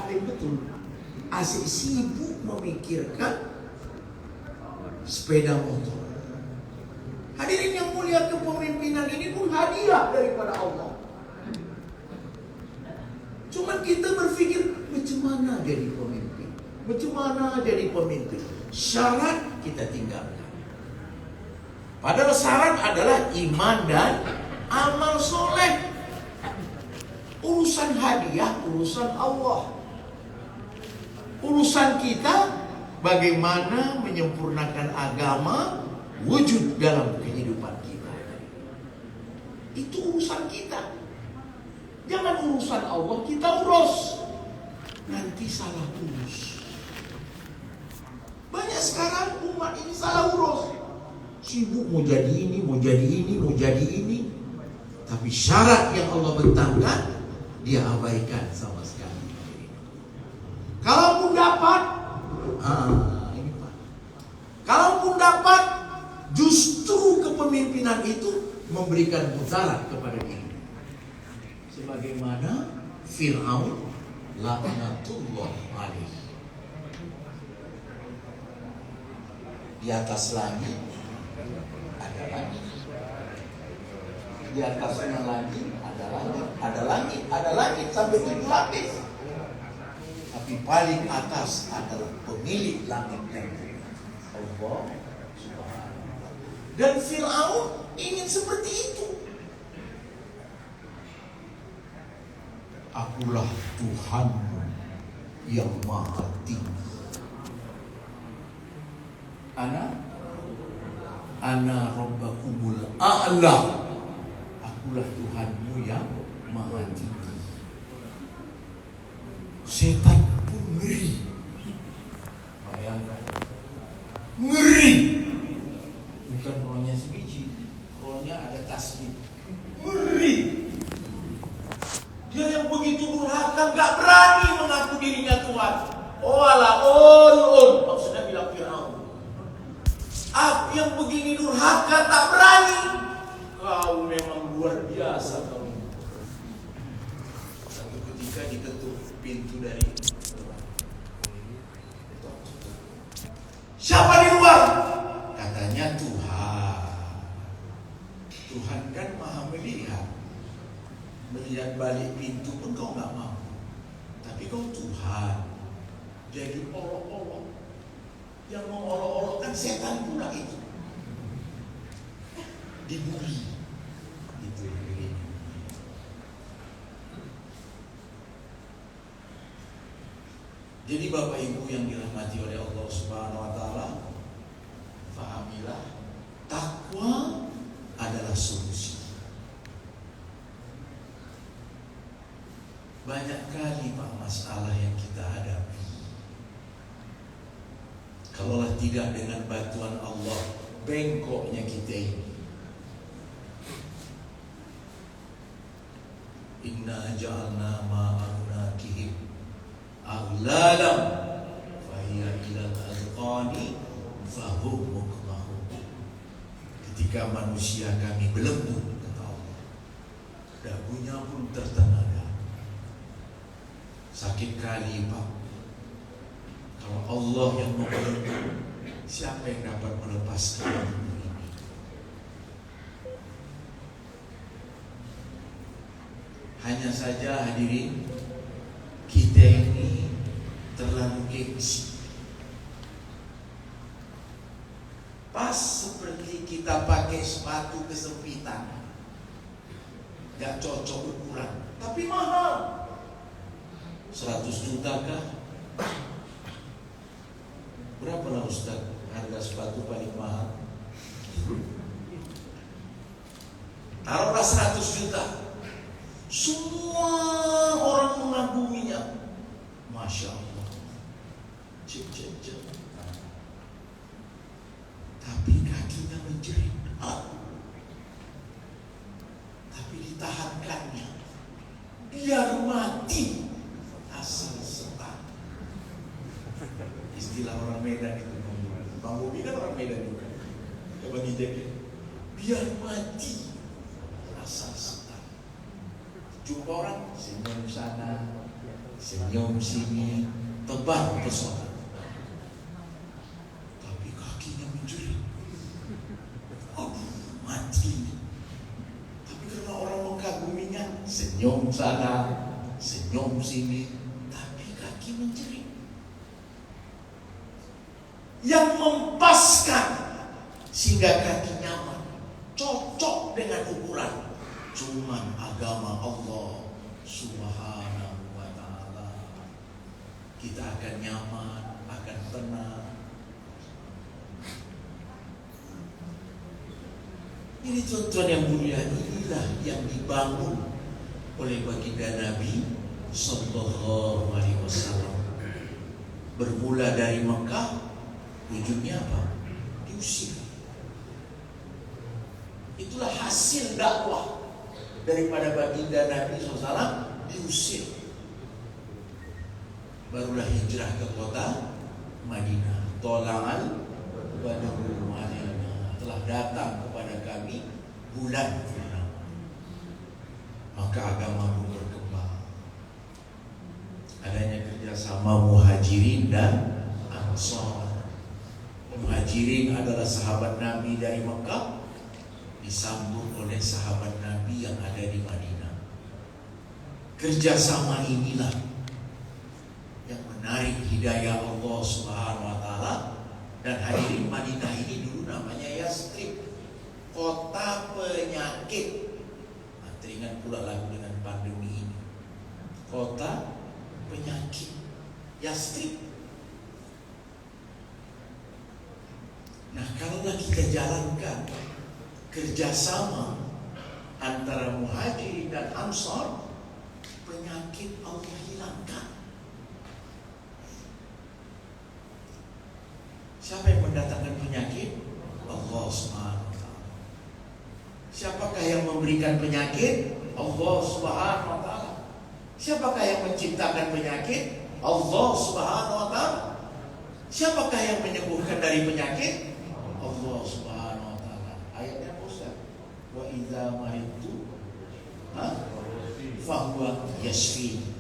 taklim betul. Asik sibuk memikirkan sepeda motor. Hadirin yang mulia, kepemimpinan ini pun hadiah daripada Allah. Cuman kita berpikir, macam mana jadi pemimpin? Macam mana jadi pemimpin? Syarat kita tinggalkan. Padahal syarat adalah iman dan amal soleh. Urusan hadiah, urusan Allah. Urusan kita bagaimana menyempurnakan agama wujud dalam kehidupan kita. Itu urusan kita. Jangan urusan Allah kita urus, nanti salah urus. Banyak sekarang umat ini salah urus. Sibuk mau jadi ini, mau jadi ini, mau jadi ini. Tapi syarat yang Allah bentangkan dia abaikan sama sekali. Kalaupun dapat, ini Pak. Kalaupun dapat, justru kepemimpinan itu memberikan mudarat kepada diri. Sebagaimana Fir'aun laknatullah alaih. Di atas langit ada langit. Di atasnya lagi ada langit, ada langit, ada langit sampai 7 lapis. Tapi paling atas adalah pemilik langit dan bumi, Allah Subhanahu wa ta'ala. Dan Fir'aun ingin seperti itu. Akulah Tuhanmu yang maha tinggi. Ana rabbakumul a'la. Akulah Tuhanmu yang maha tinggi. Setan pun ngeri. Bayangkan, ngeri. Bukan rohnya sebiji, rohnya ada tasbih. Ngeri. Dia yang begitu durhaka, gak berani mengaku dirinya Tuhan. Maksudnya bilang Fir'aun. Aku yang begini durhaka tak berani. Kau memang luar biasa kamu. Satu ketika diketuk pintu dari luar. Siapa di luar? Katanya Tuhan. Tuhan kan maha melihat. Melihat balik pintu pun kau gak mau. Tapi kau Tuhan. Jadi olok-olok. Yang mau olok-olok kan setan pula itu. Dibuli. Itu begini. Jadi Bapak Ibu yang dirahmati oleh Allah Subhanahu wa ta'ala, fahamilah, takwa adalah solusi. Banyak kali Pak masalah yang kita hadapi. Kalaulah tidak dengan bantuan Allah, bengkoknya kita ini. Inna ja'alna ma'arunakihim aghlalam fahiya ilal azqani fahum muqmahum. Ketika manusia kami belenggu, kata Allah, dagunya pun tertenaga. Sakit kali Pak. Kalau Allah yang membelenggu, siapa yang dapat melepaskan ini? Hanya saja hadirin, kita ini terlalu gengsi. Pas seperti kita pakai sepatu kesempitan, gak cocok ukuran, tapi mahal. 100 juta kah? Berapa lah Ustaz harga sepatu paling mahal? Taruhlah 100 juta. Semua orang mengaguminya. Masya Allah. Cek. Tapi kakinya menjerit. Tapi ditahankannya. Biar mati. Asal setan. Istilah orang Medan itu. Bang Bobi kan orang Medan juga. Ya Bang Ijek ya. Biar mati. Asal setan. Jumpa orang senyum sana, Senyum sini, tebar pesona. Tapi kakinya menjerit. Aduh, mati. Tapi karena orang mengkaguminya, senyum sana, senyum sini, tapi kaki menjerit. Yang mempaskan sehingga kaki nyaman, cocok dengan ukuran. Cuman agama Allah Subhanahu wa ta'ala. Kita akan nyaman, akan tenang. Ini tuan-tuan yang mulia, inilah yang dibangun oleh baginda Nabi Sallallahu Alaihi Wasallam. Bermula dari Mekah, ujungnya apa? Diusir. Itulah hasil dakwah daripada baginda Nabi SAW, diusir. Barulah hijrah ke kota Madinah. Tola'al badrul alaina, telah datang kepada kami bulan purnama. Maka agama pun berkembang. Adanya kerjasama Muhajirin dan Ansar. Muhajirin adalah sahabat Nabi dari Mekah, disambut oleh sahabat Nabi yang ada di Madinah. Kerjasama inilah yang menarik hidayah Allah Subhanahu wa ta'ala. Dan hadirin, Madinah ini dulu namanya Yastrib, kota penyakit. Nah, teringat pula lagu dengan pandemi ini, kota penyakit Yastrib. Nah, kalaulah kita jalankan kerjasama antara Muhajirin dan Ansar, penyakit Allah hilangkan. Siapa yang mendatangkan penyakit? Allah Subhanahu wa ta'ala. Siapakah yang memberikan penyakit? Allah Subhanahu wa ta'ala. Siapakah yang menciptakan penyakit? Allah Subhanahu wa ta'ala. Siapakah yang menyembuhkan dari penyakit? Allah Subhanahu wa ta'ala. Ayatnya apa Ustaz? Wa idza maridtu fahuwa yashfi.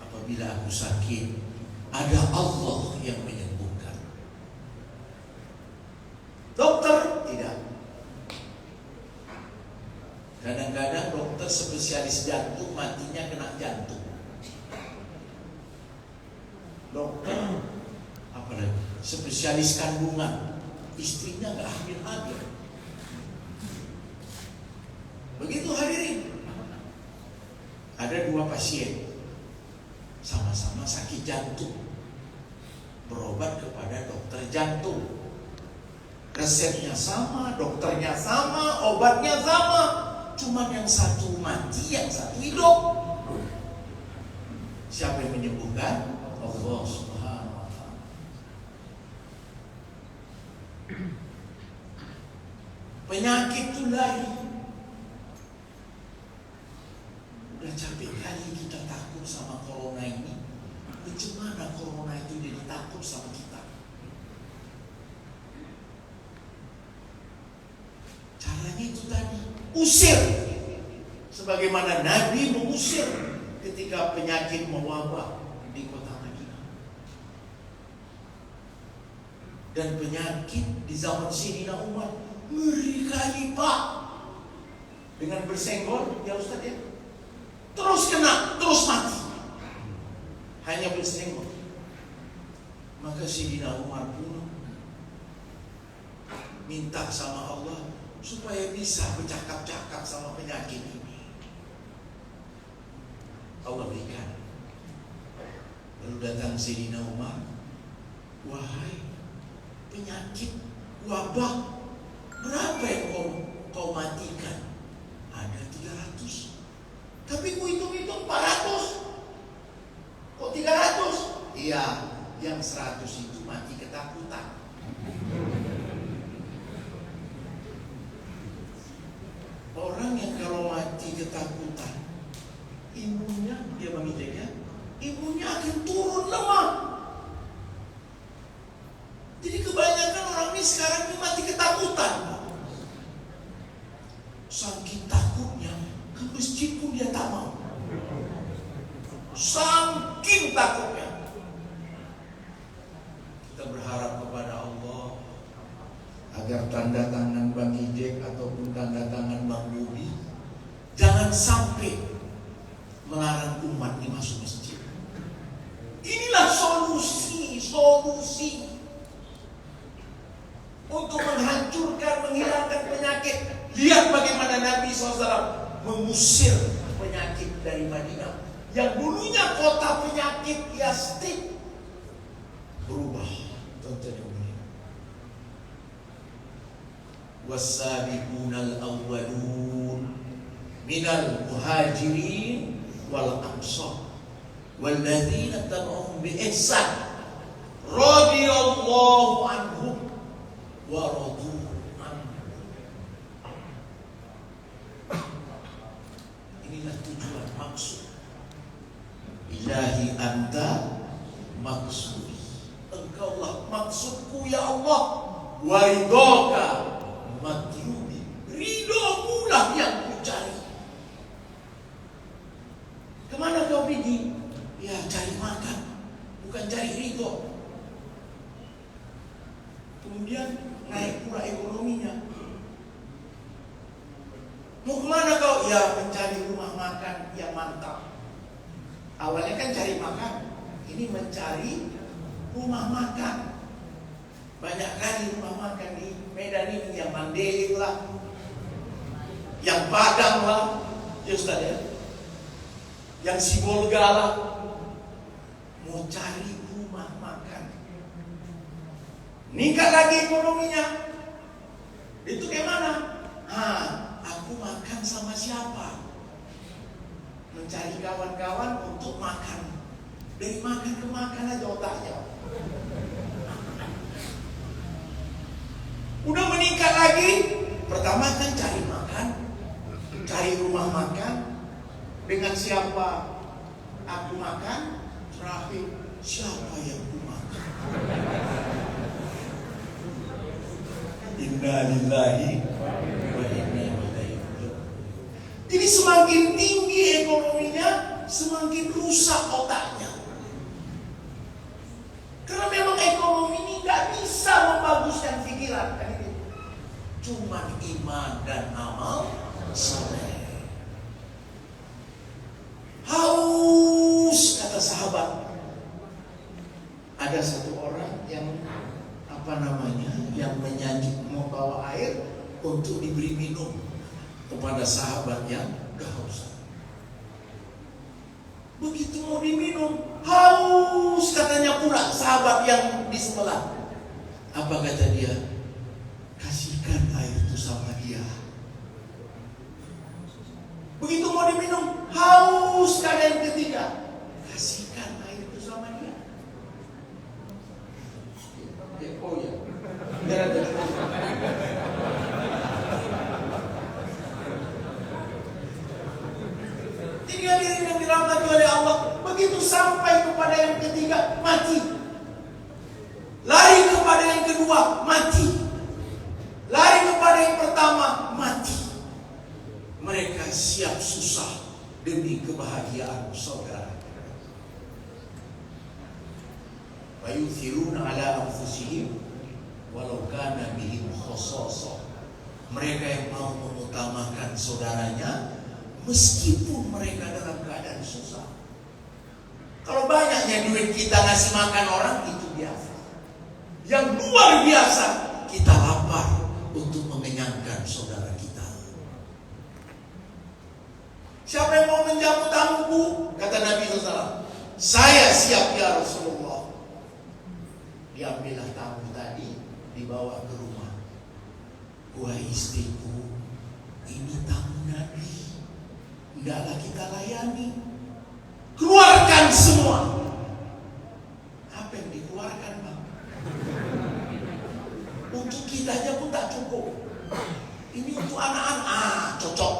Apabila aku sakit, ada Allah yang menyembuhkan. Dokter tidak. Kadang-kadang dokter spesialis jantung matinya kena jantung. Dokter apalagi spesialis kandungan, istrinya nggak hamil-hamil. Begitu hadirin. Ada dua pasien sama-sama sakit jantung, berobat kepada dokter jantung. Resepnya sama, dokternya sama, obatnya sama. Cuman yang satu mati, yang satu hidup. Siapa yang menyembuhkan? Allah Subhanahu wa ta'ala. Penyakit itu lari. Udah capek kali kita takut sama corona ini. Bagaimana corona itu jadi takut sama kita? Caranya itu tadi, usir. Sebagaimana Nabi mengusir ketika penyakit mewabah di kota Madinah. Dan penyakit di zaman Sayyidina Umar ngeri kali Pak. Dengan bersenggol, ya Ustaz ya, terus kena, terus mati. Hanya bersenggol. Maka Sayyidina Umar pun minta sama Allah supaya bisa bercakap-cakap sama penyakit ini. Allah berikan. Lalu datang Sayyidina Umar, wahai penyakit wabah, berapa yang kau matikan? Ada 300. Tapi ku hitung-hitung 400. Kok 300? Iya, yang 100 itu mati ketakutan. Orang yang kalau mati ketakutan, imunnya, dia menginjaknya, imunnya akan turun lemah. Jadi kebanyakan orang ini sekarang ini mati ketakutan. Saking takutnya, ke masjid pun dia tak mau. Saking takutnya. Kita berharap kepada Allah agar tanda tangan Bang Ijek ataupun tanda tangan Bang Budi jangan sampai melarang umat ini masuk masjid. Inilah solusi untuk menghancurkan, menghilangkan penyakit. Lihat bagaimana Nabi SAW mengusir penyakit dari Madinah. Yang dulunya kota penyakit, Yasrib, berubah. Tonton ini. Was-sabiqunal awwalun minal muhajirin wal ansar walladzina tabi'uhum bi ihsan radhiyallahu anhum wa radu anhu. Inilah tujuan, maksud. Ilahi anta maksudi, engkaulah maksudku ya Allah. Wa ridhoka matlubi, ridhomu lah yang ku cari. Kemana kau pergi? Ya cari makan, bukan cari ridho. Kemudian naik pula ekonominya. Mau kemana kau? Ya mencari rumah makan yang mantap. Awalnya kan cari makan, ini mencari rumah makan. Banyak kali rumah makan di Medan ini, yang Mandailing lah, yang Padang lah, ya Ustaz ya, yang Sibolga lah. Mau cari rumah makan, meningkat lagi ekonominya. Itu gimana? Aku makan sama siapa? Mencari kawan-kawan untuk makan. Dari makan ke makan aja otaknya. Udah meningkat lagi. Pertama kan cari makan, cari rumah makan. Dengan siapa aku makan? Terakhir, siapa yang ku makan? Inna lillahi wa inna ilaihi raji'un. Jadi semakin tinggi ekonominya, semakin rusak otaknya. Karena memang ekonomi ini gak bisa membaguskan pikiran. Cuma iman dan amal saleh. Haus, kata sahabat. Ada satu orang yang yang menyanyi mau bawa air untuk diberi minum kepada sahabat yang kehausan. Begitu mau diminum, haus katanya pula sahabat yang di sebelah. Apa kata dia? Kasihkan air itu sama dia. Begitu mau diminum, haus kata yang ketiga. Kasihkan air itu sama dia. Oh ya, biar ada. Tiga diri yang dirahmati oleh Allah. Begitu sampai kepada yang ketiga, mati. Lari kepada yang kedua, mati. Lari kepada yang pertama, mati. Mereka siap susah demi kebahagiaan saudara. Wa yuthiruna ala anfusihim walau kana bihim khasasah. Mereka yang mau mengutamakan saudaranya meskipun mereka dalam keadaan susah. Kalau banyaknya duit kita ngasih makan orang, itu biasa. Yang luar biasa, kita lapar untuk mengenyangkan saudara kita. Siapa yang mau menjamu tamuku? Kata Nabi SAW, saya siap ya Rasulullah. Diambillah tamu tadi, dibawa ke rumah. Wahai istriku, ini tamu Nabi, hendaklah kita layani. Keluarkan semua. Apa yang dikeluarkan, Bang? Untuk kita aja pun tak cukup. Ini untuk anak-anak. Cocok.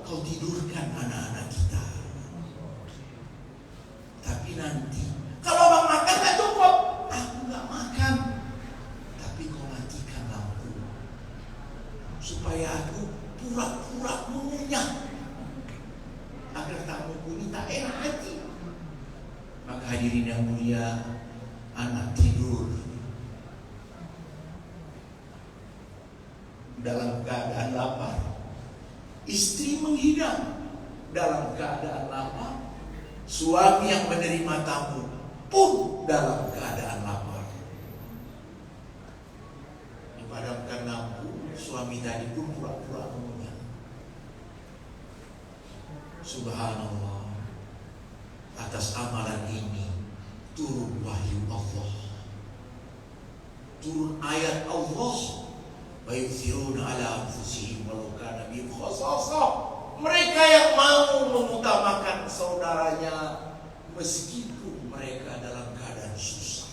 Kau tidurkan anak-anak kita. Tapi nanti kalau Bang makan tak cukup, aku gak makan. Tapi kau matikan lampu supaya aku pura-pura mengunyah, agar tamuku ini tak enak hati. Hadirin yang mulia, anak tidur dalam keadaan lapar, istri menghidang dalam keadaan lapar, suami yang menerima tamu pun dalam keadaan lapar. Dipadamkan lampu, suami tadi pun pura-pura mengunyah. Subhanallah, atas amalan ini turun wahyu Allah, turun ayat Allah, wa yu'thiruna ala anfusihim walau kana bihim khasasah. Mereka yang mau mengutamakan saudaranya meskipun mereka dalam keadaan susah.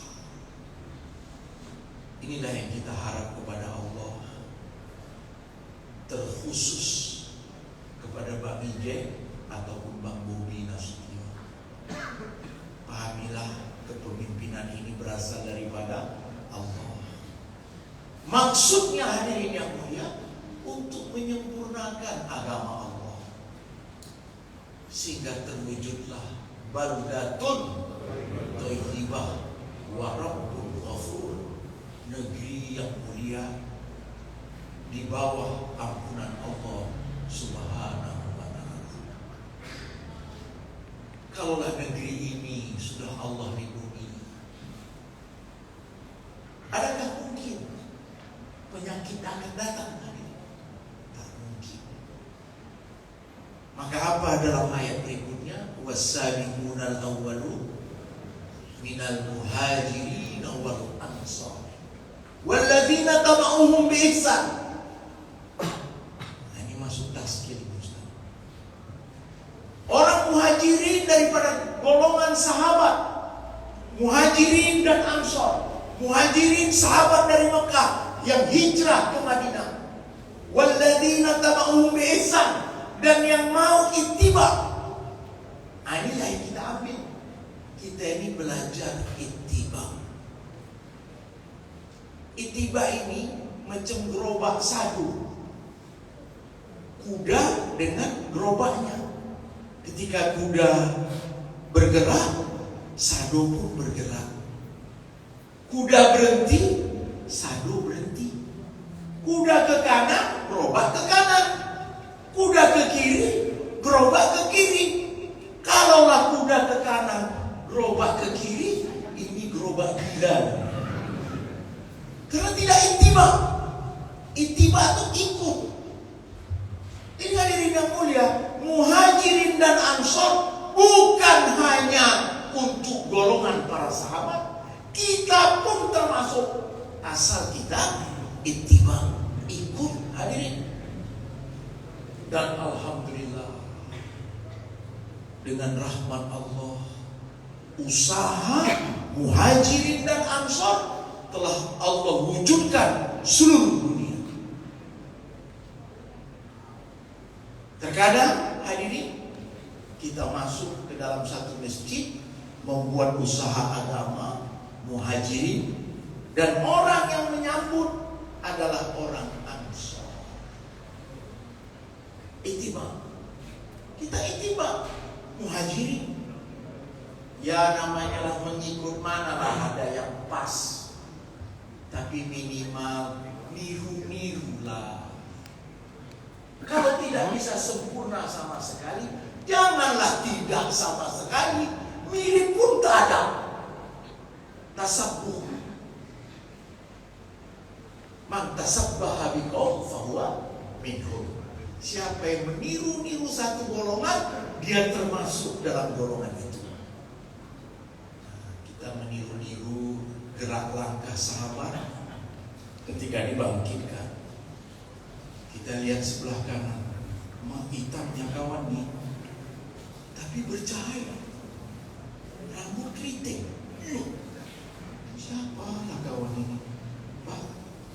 Inilah yang kita harap kepada Allah, terkhusus kepada Mbak Mijek ataupun Bang Bobi Nasution. Pahamilah, kepemimpinan ini berasal daripada Allah. Maksudnya hadirin yang mulia, untuk menyempurnakan agama Allah, sehingga terwujudlah baldatun thayyibah wa rabbun ghafur, negeri yang mulia di bawah ampunan Allah Subhanahu wa ta'ala. Kalaulah negeri ini sudah Allah lindungi, adakah mungkin penyakit akan datang? Tak mungkin. Maka apa dalam ayat berikutnya? Was-sabiqunal awwalun minal muhajirin wal ansar walladzina tabauhum bi ihsan. Ini masuk tazkir Ustaz. Orang muhajirin daripada golongan sahabat, muhajirin dan ansar. Muhajirin sahabat dari Mekah yang hijrah ke Madinah, walladzina tabauhum bi ihsan, dan yang mau ittiba. Inilah yang kita ambil. Kita ini belajar ittiba. Ittiba ini macam gerobak sadu, kuda dengan gerobaknya. Ketika kuda bergerak, sadu pun bergerak. Kuda berhenti, sadu berhenti. Kuda ke kanan, gerobak ke kanan. Kuda ke kiri, gerobak ke kiri. Kalaulah kuda ke kanan, gerobak ke kiri, ini gerobak gila. Karena tidak ittiba. Ittiba itu ikut. Ini hadirin yang mulia, muhajirin dan ansor bukan hanya untuk golongan para sahabat, kita pun termasuk, asal kita ittiba, ikut, hadirin. Dan alhamdulillah, dengan rahmat Allah, usaha muhajirin dan ansor telah Allah wujudkan seluruh dunia. Terkadang hadirin, kita masuk ke dalam satu masjid, membuat usaha agama, muhajirin, dan orang yang menyambut adalah orang ansor. Ittiba. Kita ittiba, muhajirin. Ya namanya lah mengikut mana lah, ada yang pas. Tapi minimal niru-niru lah. Kalau tidak bisa sempurna sama sekali, janganlah tidak sama sekali. Mirip pun tak ada. Tasabbuh. Man tasabbaha biqaum fahuwa minhum. Siapa yang meniru-niru satu golongan, dia termasuk dalam golongan itu. Kita meniru-niru gerak langkah sahabat ketika dibangkitkan. Kita lihat sebelah kanan, mak hitamnya kawan nih, tapi bercahaya, rambut keriting. Siapa lah kawan ini? Pak,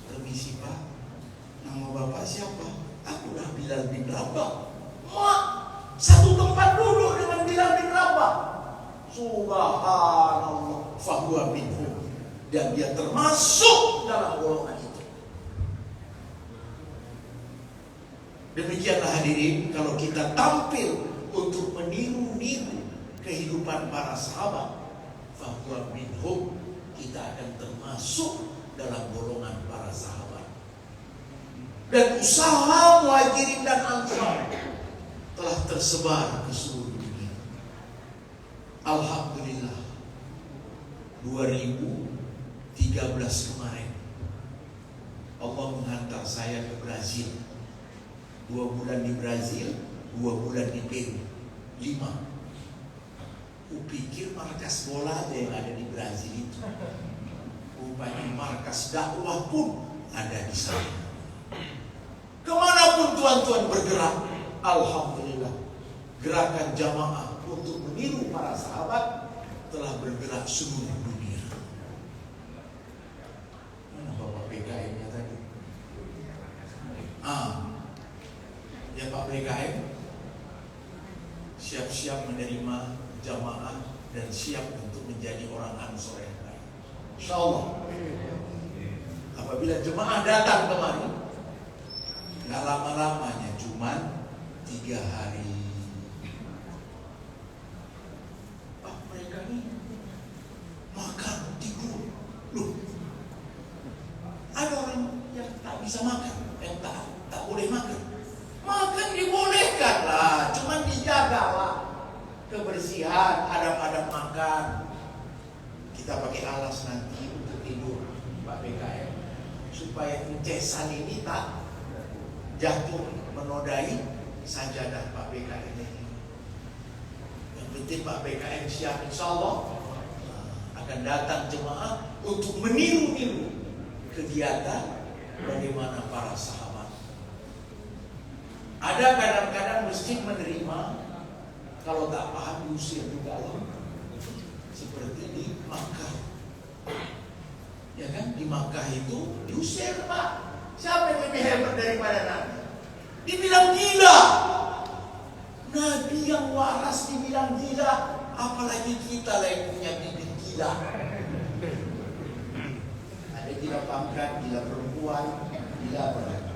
permisi Pak, nama Bapak siapa? Aku dah Bilal bin Rabah. Mak, satu tempat duduk dengan Bilal bin Rabah. Subhanallah, fahuwa minhum, dan dia termasuk dalam golongan itu. Demikianlah hadirin, kalau kita tampil untuk meniru-niru kehidupan para sahabat, fahuwa minhum, kita akan termasuk dalam golongan para sahabat. Dan usaha Muhajirin dan Ansar telah tersebar ke seluruh dunia. Alhamdulillah, 2013 kemarin Allah menghantar saya ke Brazil. 2 bulan di Brazil, 2 bulan di Peru, 5. Kupikir markas bola aja yang ada di Brazil itu. Rupanya markas dakwah pun ada di sana. Kemanapun tuan-tuan bergerak, alhamdulillah, gerakan jamaah untuk meniru para sahabat telah bergerak seluruh dunia. Mana Bapak PKM-nya tadi? Ya Pak PKM, siap-siap menerima jamaah dan siap untuk menjadi orang Ansor yang baik. InsyaAllah. Apabila jemaah datang kemari, nggak lama-lamanya, cuman 3 hari. Pak, mereka ini makan, tidur. Loh, ada orang yang tak bisa makan, yang tak boleh makan. Makan dibolehkan lah, cuman dijagalah kebersihan, adab-adab makan. Kita pakai alas nanti untuk tidur, Pak PKM, supaya pencesan ini tak jatuh menodai sajadah Pak PKM ini. Yang penting Pak PKM siap, insya Allah akan datang jemaah untuk meniru-niru kegiatan bagaimana para sahabat. Ada kadang-kadang masjid menerima, kalau tak paham diusir juga loh. Seperti di Makkah. Ya kan, di Makkah itu diusir, Pak. Siapa yang lebih hebat daripada Nabi? Dibilang gila. Nabi yang waras dibilang gila, apalagi kita lah yang punya bibit gila. Ada gila pangkat, gila perempuan, gila apa lagi?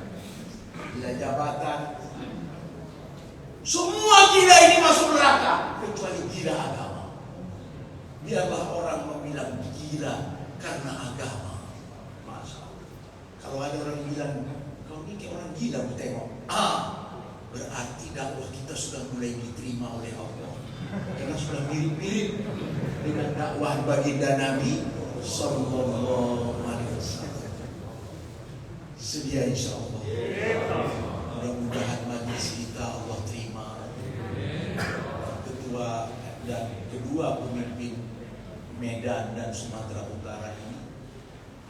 Gila jabatan. Semua gila ini masuk neraka kecuali gila agama. Biarlah orang membilang gila karena agama. Masa kalau ada orang bilang kau ini kayak orang gila, bertengok, berarti dakwah kita sudah mulai diterima oleh Allah. Karena sudah mirip-mirip dengan dakwah baginda Nabi Sallallahu Alaihi Wasallam. Sedia insya Allah. Mudah-mudahan majlis kita Allah terima. Ketua dan kedua pemimpin Medan dan Sumatera Utara ini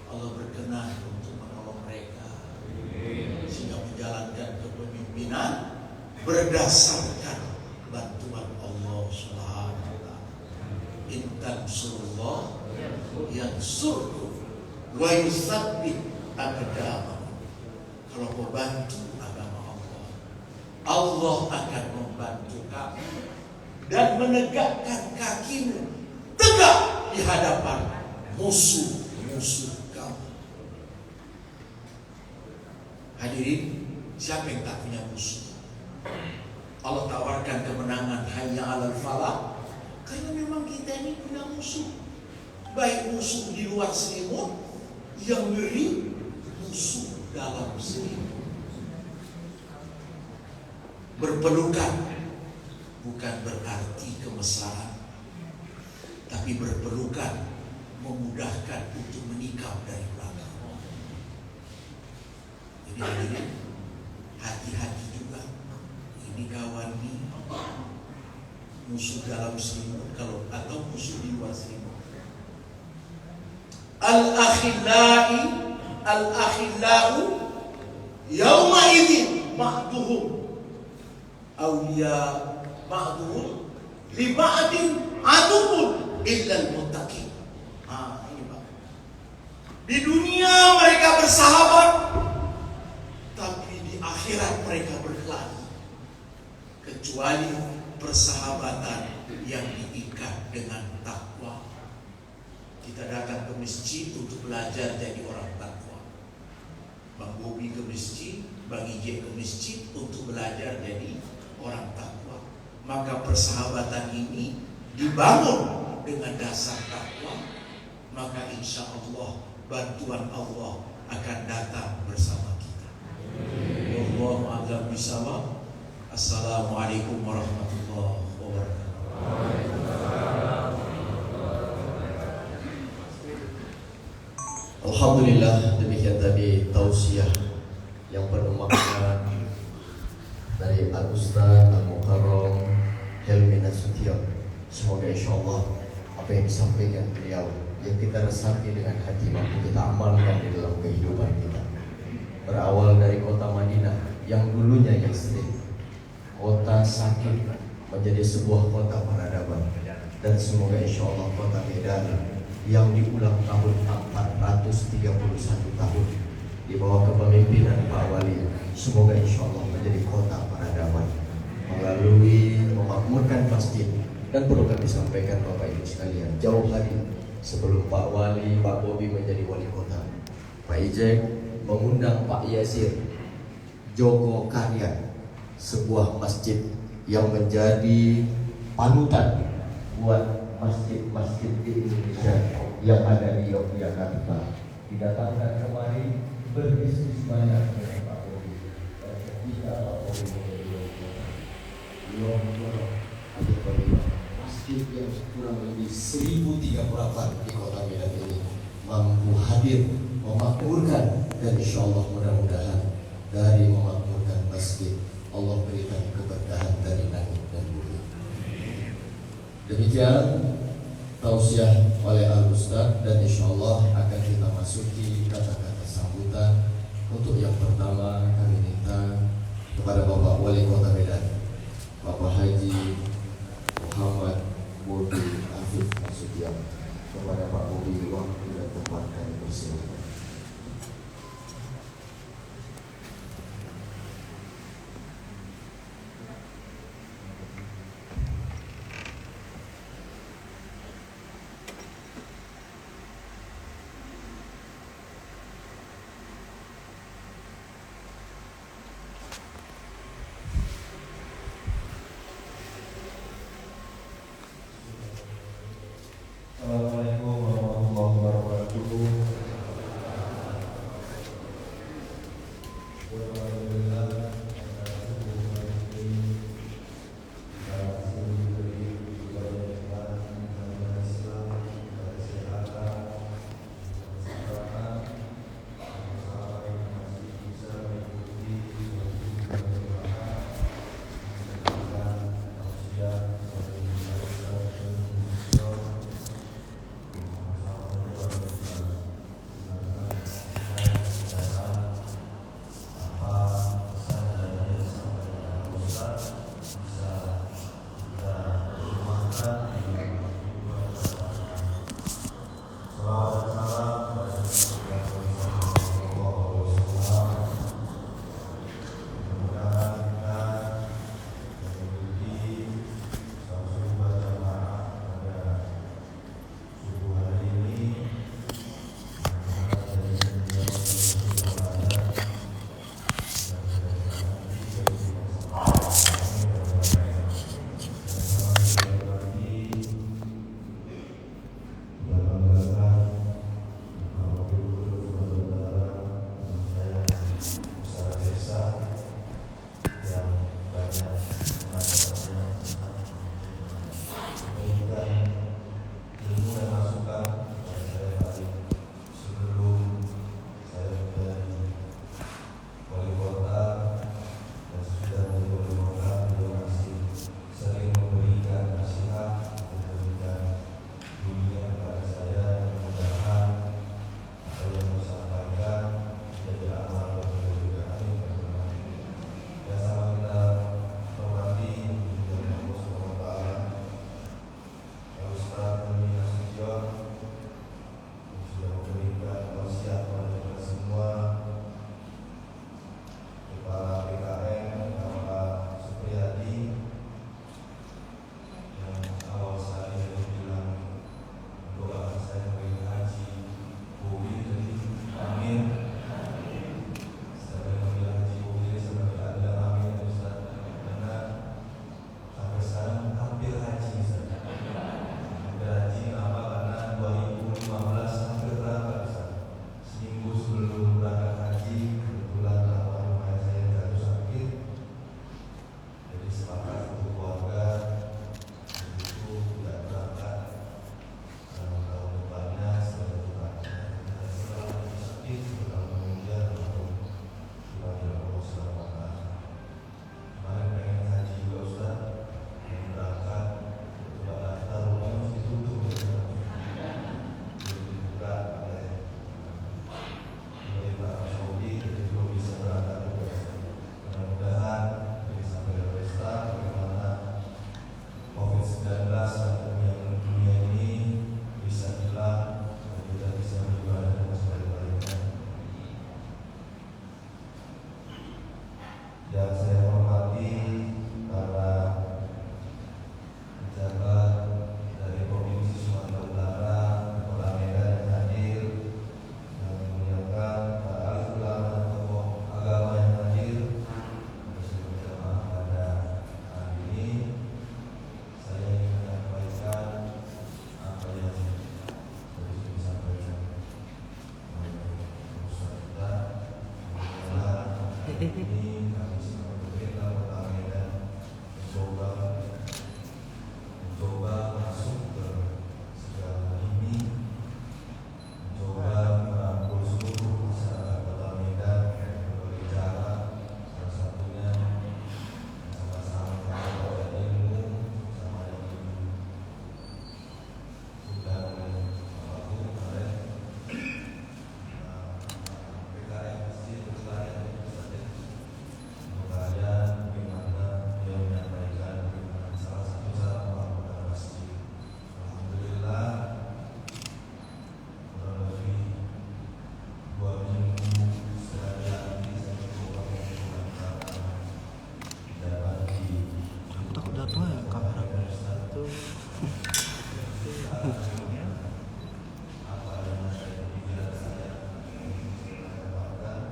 Allah berkenan untuk menolong mereka sehingga menjalankan kepemimpinan berdasarkan bantuan Allah Subhanahu wa taala. In tansurullah yansurkum wa yusabbit aqdamakum. Kalau kau bantu agama Allah, Allah akan membantu kamu dan menegakkan kakimu tegak di hadapan musuh-musuh kamu. Hadirin, siapa yang tak punya musuh? Allah tawarkan kemenangan hanya alal falah, karena memang kita ini punya musuh. Baik musuh di luar selimut, yang ngeri musuh dalam selimut. Berpelukan bukan berarti kemesraan, tapi berpelukan memudahkan untuk menikam dari belakang. Jadi hadirin, hati-hati juga. Ini kawan ini musuh dalam selimut kalau atau musuh di luar selimut. Al-akhillau yauma idzin ba'duhum awliya ba'duhum li ba'din aduun illa al-muttaqin. Ini Pak. Di dunia mereka bersahabat, tapi di akhirat mereka berkelahi. Kecuali persahabatan yang diikat dengan takwa. Kita datang ke masjid untuk belajar jadi orang takwa. Bang Bobi ke masjid, Bang Ije ke masjid untuk belajar jadi orang takwa. Maka persahabatan ini dibangun dengan dasar takwa, maka insya Allah bantuan Allah akan datang bersama kita. Wallahu a'lam bishawab. Assalamualaikum warahmatullahi wabarakatuh. Alhamdulillah, demikian tadi tausiah yang penuh makna dari Al-Ustaz Al-Mukarram Helmi Nasution. Semoga insyaAllah apa yang disampaikan beliau yang kita resapi dengan hati mampu kita amalkan di dalam kehidupan kita. Berawal dari kota Madinah yang dulunya Yasrib, kota sakit, menjadi sebuah kota peradaban. Dan semoga insyaAllah kota Medan yang diulang tahun 431 tahun di bawah kepemimpinan Pak Wali, semoga insyaAllah menjadi kota peradaban melalui memakmurkan masjid. Dan perlu kami sampaikan Bapak Ibu sekalian, jauh hari sebelum Pak Wali, Pak Bobi menjadi wali kota, Pak Ijek mengundang Pak Yasir Joko Karya, sebuah masjid yang menjadi panutan buat masjid-masjid di Indonesia yang ada di Yogyakarta. Didatangkan kemari berbisnis banyak dengan Pak Bobi. Dan ketika Pak Bobi menjadi wali kota, beliau mendorong agar masjid yang kurang lebih 1.038 di kota Medan ini mampu hadir memakmurkan, dan insya Allah mudah-mudahan dari memakmurkan masjid Allah berikan keberkahan dari langit dan bumi. Demikian tausiah oleh Al-Ustaz, dan insya Allah akan kita masuki kata-kata sambutan. Untuk yang pertama kami minta kepada Bapak Wali Kota Medan, Bapak Haji Muhammad Bobi Afif Nasution. Kepada Pak Bobi, waktu dan tempat kami persilakan. Assalamualaikum warahmatullahi wabarakatuh. ini kami sama pemerintah Kota Medan mencoba masuk ke segala ini, mencoba merangkul seluruh masyarakat Kota Medan dengan berbagai cara, salah satunya sama-sama mendapatkan ilmu sama yang sudah waktu kemarin PKM masjid berkelayan saja. Semoga bagaimana dia menyampaikan salah satu cara melakukan masjid. Alhamdulillah kurang lebih 2 minggu setelah dilatih saya coba mengumpulkan dapat di Aku takut jatuh ya kamera tuh. apa yang ada di pikiran saya dapatkan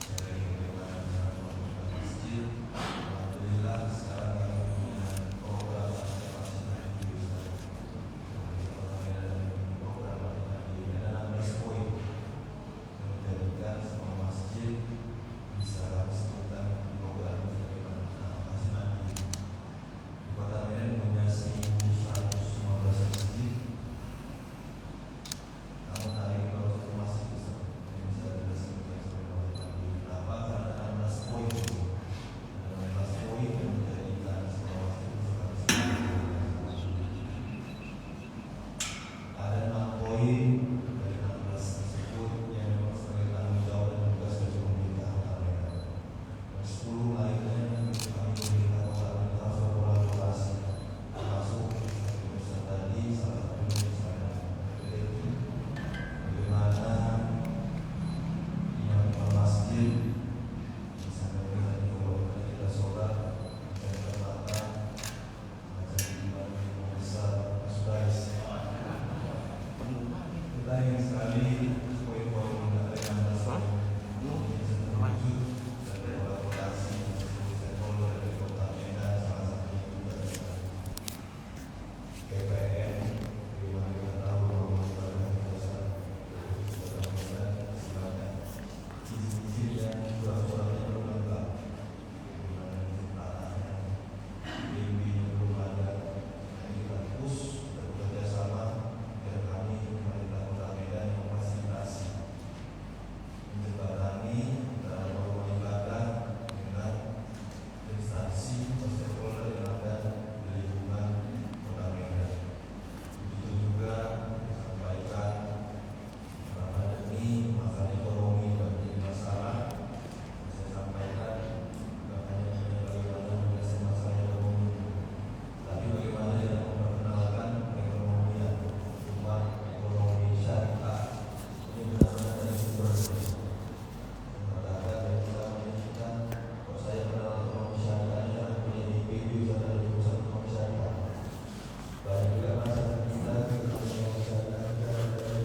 dari bagaimana melakukan masjid. Alhamdulillah sekarang kami punya program kapasitas diri saya. Program kapasitas diri ada 16 poin yang menjadikan semua masjid bisa melakukan program bagaimana kapasitas diri. Kota Medan punya 1.115 masjid. Namun hari ini kalau satu masjid bisa dijelaskan kenapa? Karena ada 16 poin. Ada 16 poin yang menjadikan semua masjid ada 6 poin dari 16 tersebut yang memang sebagai tanggung jawab dan tugas dari pemerintah Kota Medan. Dan 10 lainnya kami pemerintah Kota Medan harus berkolaborasi, termasuk urusan tadi salah satunya misalnya bagaimana imam masjid bisa memberikan informasi kita sholat dan terbatas macam imam besar sudah kita ingin sekali poin-poin yang ada yang masuk menuju dan berkolaborasi stakeholder dari Kota Medan, salah satunya juga PPM. Bagaimana kita tahu bahwa masyarakat besar Kota Medan silakan izin-izin yang surat-suratnya belum lengkap, bagaimana izin tanahnya, bimbing belum ada. Kita push dan bekerja sama dan kami pemerintah Kota Medan memfasilitasi menjembatani antara rumah ibadah dengan instansi stakeholder yang ada di lingkungan Kota Medan. Begitu juga disampaikan karena ini masalah ekonomi dan menjadi masalah. Saya sampaikan bukan hanya bagaimana menyelesaikan masalah ekonomi, tapi bagaimana kita memperkenalkan perekonomian, rumah ekonomi syariah ini benar-benar dari sumber mengatakan dan kita menunjukkan kalau saya kenal ekonomi syariah ini adalah punya IPB misalnya dari pusat ekonomi syariah. Banyak juga masyarakat kita ekonomi syariah dari wakil IPB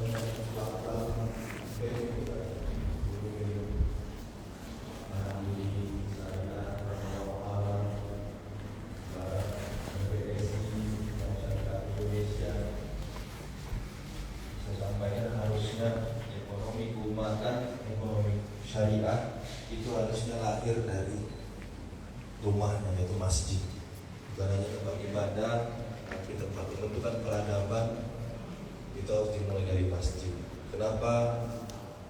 saya sampaikan harusnya ekonomi keumatan, ekonomi syariah itu harusnya lahir dari rumahnya, yaitu masjid. Bukan hanya tempat ibadah, tapi tempat pembentukan peradaban itu harus dimulai dari masjid. Kenapa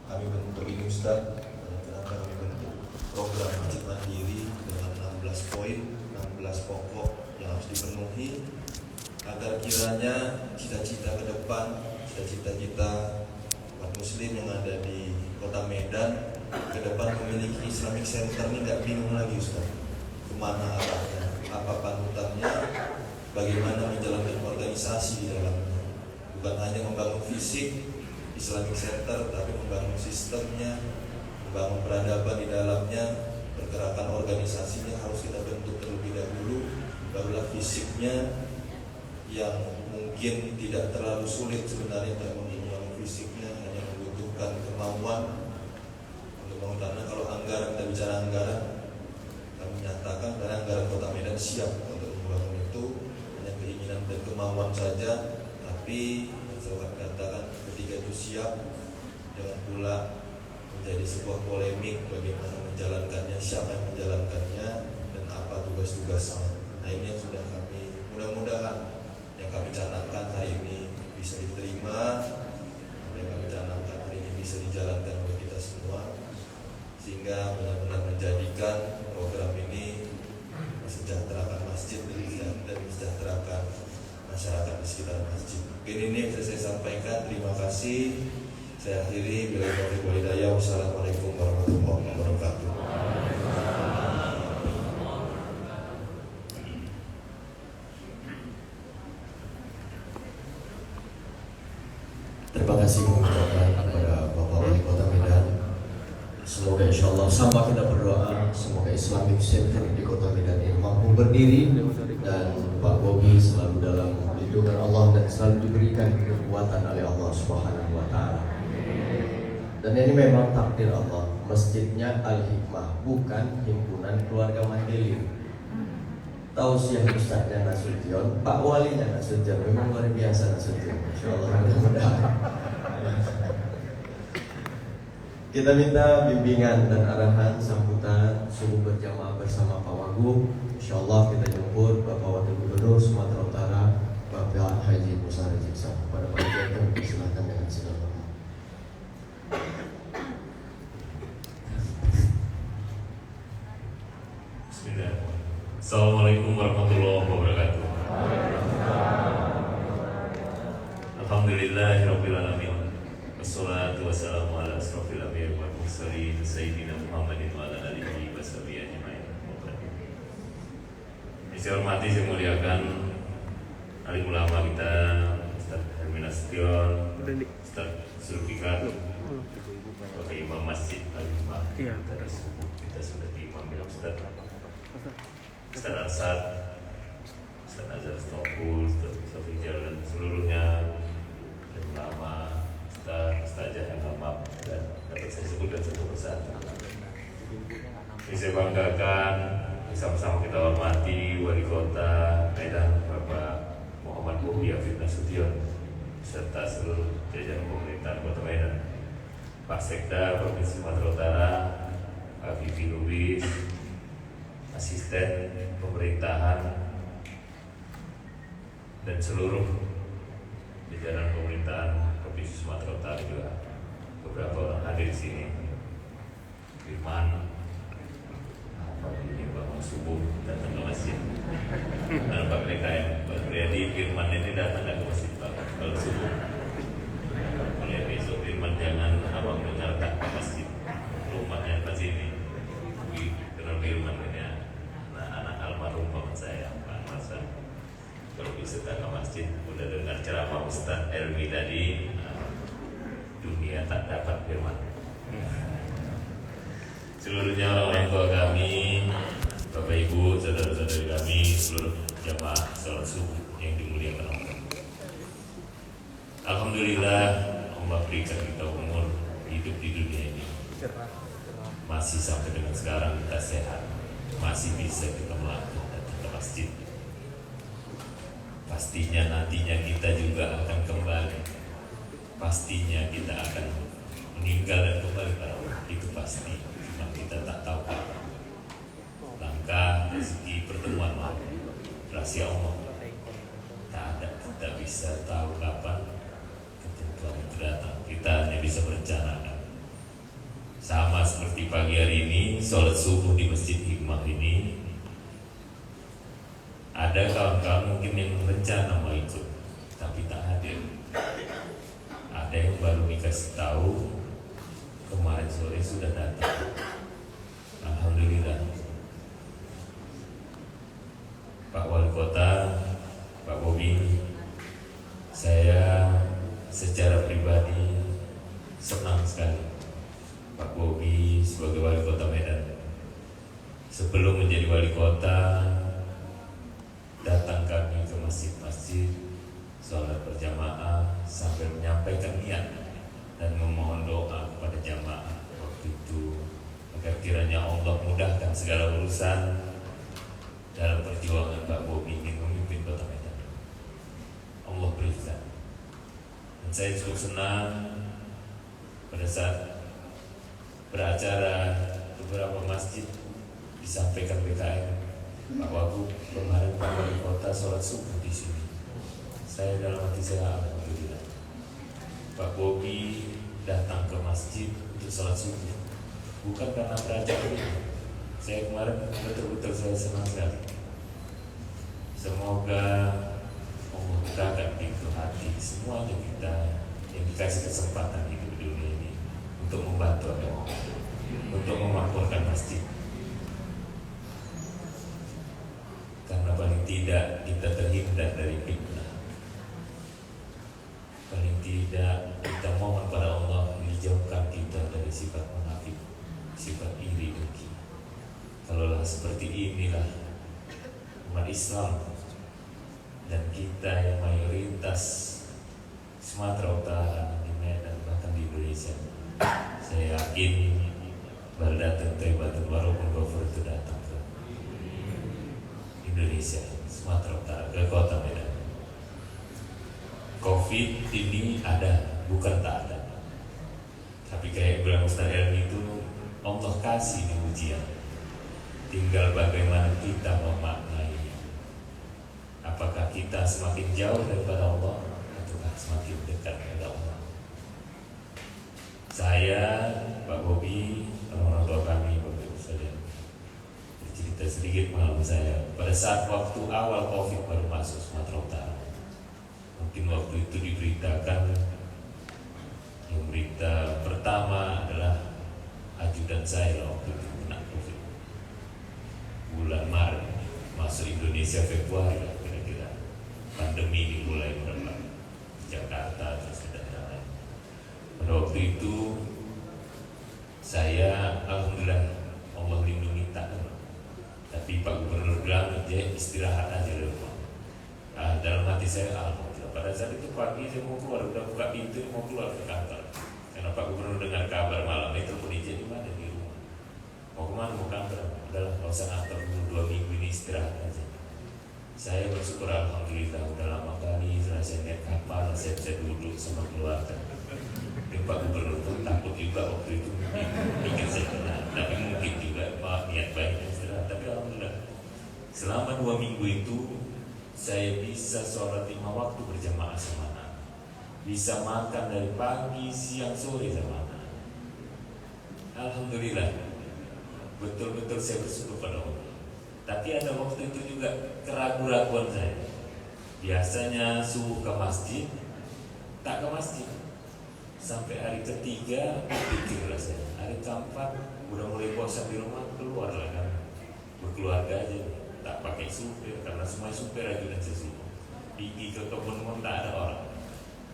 kami bentuk ini Ustaz? Kenapa kami bentuk program masjid mandiri dengan 16 poin, 16 pokok yang harus dipenuhi agar kiranya cita-cita ke depan, cita-cita kita umat muslim yang ada di Kota Medan ke depan memiliki Islamic Center ini nggak bingung lagi Ustaz, kemana arahnya, apa panutannya, bagaimana menjalankan organisasi di dalamnya. Bukan hanya membangun fisik Islamic Center, tapi membangun sistemnya, membangun peradaban di dalamnya, pergerakan organisasinya harus kita bentuk terlebih dahulu, barulah fisiknya yang mungkin tidak terlalu sulit sebenarnya untuk membangun fisiknya, hanya membutuhkan kemauan untuk membangun. Karena kalau anggaran, kita bicara anggaran, kami menyatakan karena anggaran Kota Medan siap untuk membangun itu, hanya keinginan dan kemauan saja. Tapi saya katakan ketika itu siap, jangan pula menjadi sebuah polemik bagaimana menjalankannya, siapa yang menjalankannya, dan apa tugas-tugasnya. Nah ini yang sudah kami, mudah-mudahan yang kami canangkan hari ini bisa diterima, yang kami canangkan hari ini bisa dijalankan oleh kita semua, sehingga benar-benar menjadikan program ini mensejahterakan masjid dan mensejahterakan masyarakat di sekitar masjid. Mungkin ini yang bisa saya sampaikan. Terima kasih. Saya akhiri. Bila taufiq wal hidayah. Wassalamualaikum warahmatullahi wabarakatuh. Terima kasih mengucapkan kepada Bapak Wali Kota Medan. Semoga insya Allah sama kita berdoa, semoga Islamic Center di Kota Medan ini mampu berdiri dan Pak Bobi selalu dalam lindungan Allah dan selalu diberikan kekuatan oleh Allah Subhanahu Wa Taala. Dan ini memang takdir Allah. Masjidnya Al-Hikmah, bukan himpunan keluarga Mandiri. Tausiah Ustaznya Nasution, Pak Walinya Nasution, memang luar biasa Nasution. Insya Allah mudah-mudahan. Kita minta bimbingan dan arahan sambutan subuh berjamaah bersama Pak Wagub. Insya Allah kita jemput Bapak Wakil Gubernur Sumatera Utara, Bapak Haji Musa Rajiksa. Pada Pak Gubernur, silakan dengan segala hormat. Bismillahirrahmanirrahim. Assalamualaikum warahmatullahi wabarakatuh. Alhamdulillahirabbil alamin. Wassalatu wassalamu ala asrofil anbiya'i wal mursalin sayyidina Muhammadin wa ala alihi washabihi ajmain. Yang saya hormati, saya muliakan alim ulama kita Ustaz Helmi Nasution, Ustaz Zulfikar, sebagai imam masjid Al-Hikmah. Kita sudah diimam ya Ustaz Arsad, Ustaz Azhar Stokul, Ustaz Sofijar dan seluruhnya, dan ulama, Ustazah yang lama dan dapat saya sebutkan satu persatu. Ini saya banggakan, sama-sama kita hormati Wali Kota Medan Bapak Muhammad Bobi Afif Nasution serta seluruh jajaran pemerintahan Kota Medan, Pak Sekda Provinsi Sumatera Utara, Pak Vivi Lubis, asisten pemerintahan, dan seluruh jajaran pemerintahan Provinsi Sumatera Utara juga. Beberapa orang hadir di sini. Firman, ini bangun subuh datang ke masjid. Dan Pak BKM, Pak Priadi, Firman ini datang ke masjid Pak kalau subuh. Mulai besok Firman jangan abang dengar tak ke masjid. Rumahnya pas ini. Kenal Firman ini anak almarhum paman saya Pak Hasan. Kalau bisa tak ke masjid, udah dengar ceramah Ustaz Elmi tadi, dunia tak dapat firman. Seluruhnya orang tua kami, Bapak Ibu, saudara-saudari kami, seluruh jamaah salat subuh yang dimuliakan Allah. Alhamdulillah Allah berikan kita umur hidup di dunia ini. Masih sampai dengan sekarang kita sehat, masih bisa kita melakukan datang ke masjid. Pastinya nantinya kita juga akan kembali. Pastinya kita akan meninggal dan kembali pada Allah. Itu pasti. Cuma kita tak tahu kapan. Langkah rezeki pertemuan maut, rahasia Allah. Tak ada, kita bisa tahu kapan ketika itu datang. Kita hanya bisa berencanakan. Sama seperti pagi hari ini, sholat subuh di Masjid Hikmah ini, ada kawan-kawan mungkin yang berencana mau ikut, tapi tak hadir. Ada yang baru dikasih tahu kemarin sore sudah datang. Alhamdulillah. Pak Wali Kota, Pak Bobi, saya secara pribadi senang sekali Pak Bobi sebagai Wali Kota Medan. Sebelum menjadi Wali Kota, datang kami ke masjid-masjid, sholat berjamaah sambil menyampaikan niat dan memohon doa kepada jamaah waktu itu agar kiranya Allah mudahkan segala urusan dalam perjuangan Pak Bobi ingin memimpin Kota Medan. Allah berikan. Dan saya cukup senang pada saat beracara beberapa masjid disampaikan BKM, Pak Wagub kemarin Pak Wali Kota sholat subuh di sini. Saya dalam hati saya alhamdulillah. Pak Bobi datang ke masjid untuk sholat subuh, bukan karena beracara ini. Saya kemarin betul-betul saya senang sekali. Semoga Allah bukakan pintu hati semuanya kita yang dikasih kesempatan hidup di dunia ini untuk membantu agama, untuk memakmurkan masjid. Karena paling tidak kita terhindar dari fitnah. Paling tidak kita mohon pada Allah dijauhkan kita dari sifat munafik, sifat iri dengki. Kalaulah seperti inilah umat Islam dan kita yang mayoritas Sumatera Utara, di Medan, bahkan di Indonesia, saya yakin Baldatun Thayyibatun wa Rabbun Ghafur itu datang ke Indonesia, Sumatera Utara, ke kota Medan. Covid ini ada, bukan tak ada. Tapi kayak bilang Ustaz Elmi itu Allah kasih di ujian. Tinggal bagaimana kita memaknainya. Apakah kita semakin jauh daripada Allah ataukah semakin dekat kepada Allah? Saya, Pak Bobi, orang tua kami, Bapak Ibu sekalian, bercerita sedikit pengalaman saya. Pada saat waktu awal Covid baru masuk Sumatera Utara, mungkin waktu itu diberitakan, yang berita pertama adalah ajudan saya waktu itu kena Covid. Bulan Maret masuk Indonesia Februari lah kira-kira. Pandemi dimulai merebak di Jakarta terus ke daerah lain. Pada waktu itu saya alhamdulillah Allah lindungi tak. Tapi Pak Gubernur bilang dia istirahat aja di rumah. Dalam hati saya alhamdulillah. Pada saat itu pagi saya mau keluar, udah buka pintu mau keluar ke kantor. Karena Pak Gubernur dengar kabar malam itu telepon izin di mana di rumah. Mau kemana? Mau kantor? Udahlah, nggak usah kantor dulu 2 minggu ini istirahat aja. Saya bersyukur alhamdulillah udah lama kali setelah saya naik kapal saya bisa duduk sama keluarga. Dan Pak Gubernur pun takut juga waktu itu bikin saya kena. Tapi mungkin juga Pak niat baik istirahat. Tapi alhamdulillah selama 2 minggu itu saya bisa sholat 5 waktu berjamaah sama anak. Bisa makan dari pagi, siang, sore sama anak. Alhamdulillah, betul-betul saya bersyukur pada Allah. Tapi ada waktu itu juga keraguan-raguan saya. Biasanya subuh ke masjid, tak ke masjid. Sampai hari ketiga, pikirlah saya. Hari keempat, udah mulai bosan di rumah, keluar lah kan. Berkeluarga aja, tak pakai supir, karena semua supir aja dan sesuatu. Pergi ke kebun pun tak ada orang.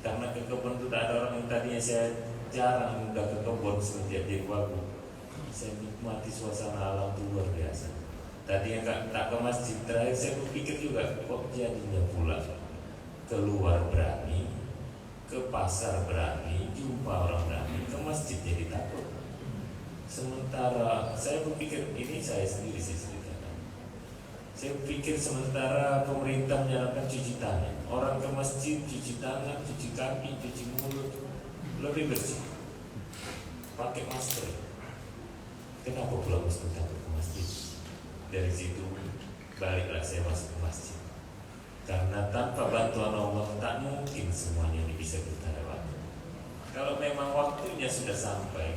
Karena ke kebun itu tak ada orang yang tadinya saya jarang udah ke kebun semenjak jadi Wagub. Saya nikmati suasana alam itu luar biasa. Tadi yang tak ke masjid terakhir saya berpikir juga kok jadinya pula keluar berani, ke pasar berani, jumpa orang berani, ke masjid jadi takut. Sementara saya berpikir ini saya sendiri sih ceritakan. Saya pikir sementara pemerintah menyalakan cuci tangan, orang ke masjid cuci tangan, cuci kaki, cuci mulut, lebih bersih, pakai masker. Kenapa pula mesti takut ke masjid? Dari situ baliklah saya masuk ke masjid. Karena tanpa bantuan Allah tak mungkin semuanya ini bisa kita lewati. Kalau memang waktunya sudah sampai,